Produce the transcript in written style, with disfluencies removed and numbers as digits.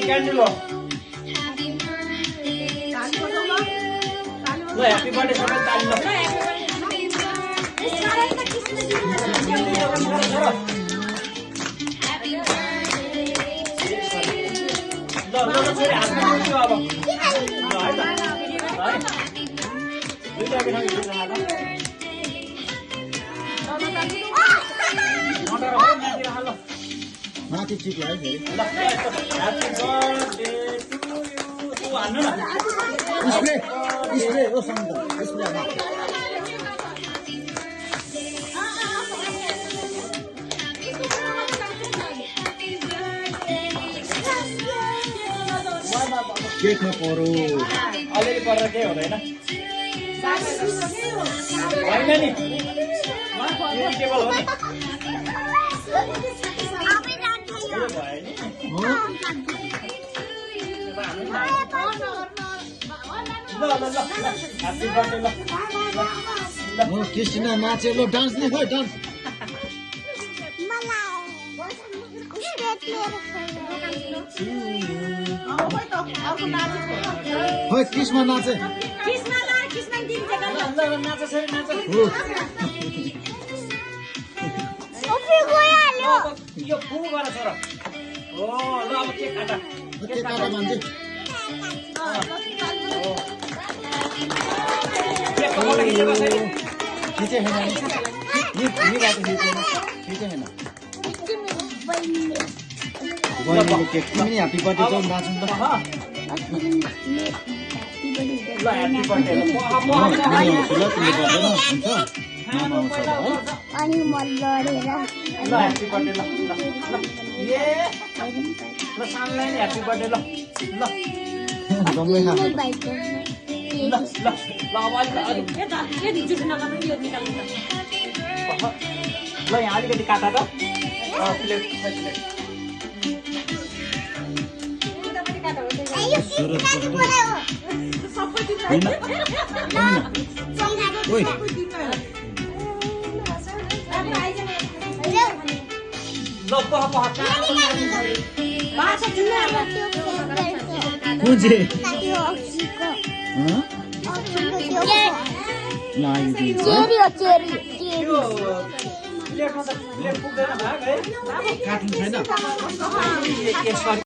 candle हो ल happy birthday सबै ताली ल छोरी हातमा दियो अब ल है त है दुईटा बिरामी दुईटा हात मटर हो माथि राख ल माथि चिक है फेरि ल ह्यापी बर्थडे टु यु तु हान्नु न स्प्रे स्प्रे ओ सन्त स्प्रे हाल्नु केकमा परो अलिअलि परेर केही हुँदैन होइन नि इरिटेबल हो नि यो भयो नि ल ल ल ह्यापी बर्थडे ल हो क्रिस्टिना नाचे ल डान्स नै खोइ डान्स खोइ क्रिस्मा नाचे नाच सरी नाच यो फु गर छोरा हो ल अब केक काटा के काटा मान्छे खिचे हैन नि बाटो खिचे हैन बहिनीको केक तिमी ह्यापी बर्थडे चौ नाचौँ त ल ह्यापी बर्थडे ल तिमीले गर्दैन हुन्छ मामा आउँछ है अनि म लडेर ल ह्यापी बर्थडे ल ल ए ल सानलाई नि ह्यापी बर्थडे ल ल रङ्गै खानु ल ल ल अब अलिक ल यहाँ अलिकति काटा त प्लेट प्लेट सुरज कस्तो होइन ओइ ल पह पह कुन चाहिँ चेरी हो चेरी यो प्लेटमा त प्लेट पुग्दैन भाग है काट्नु छैन यसरी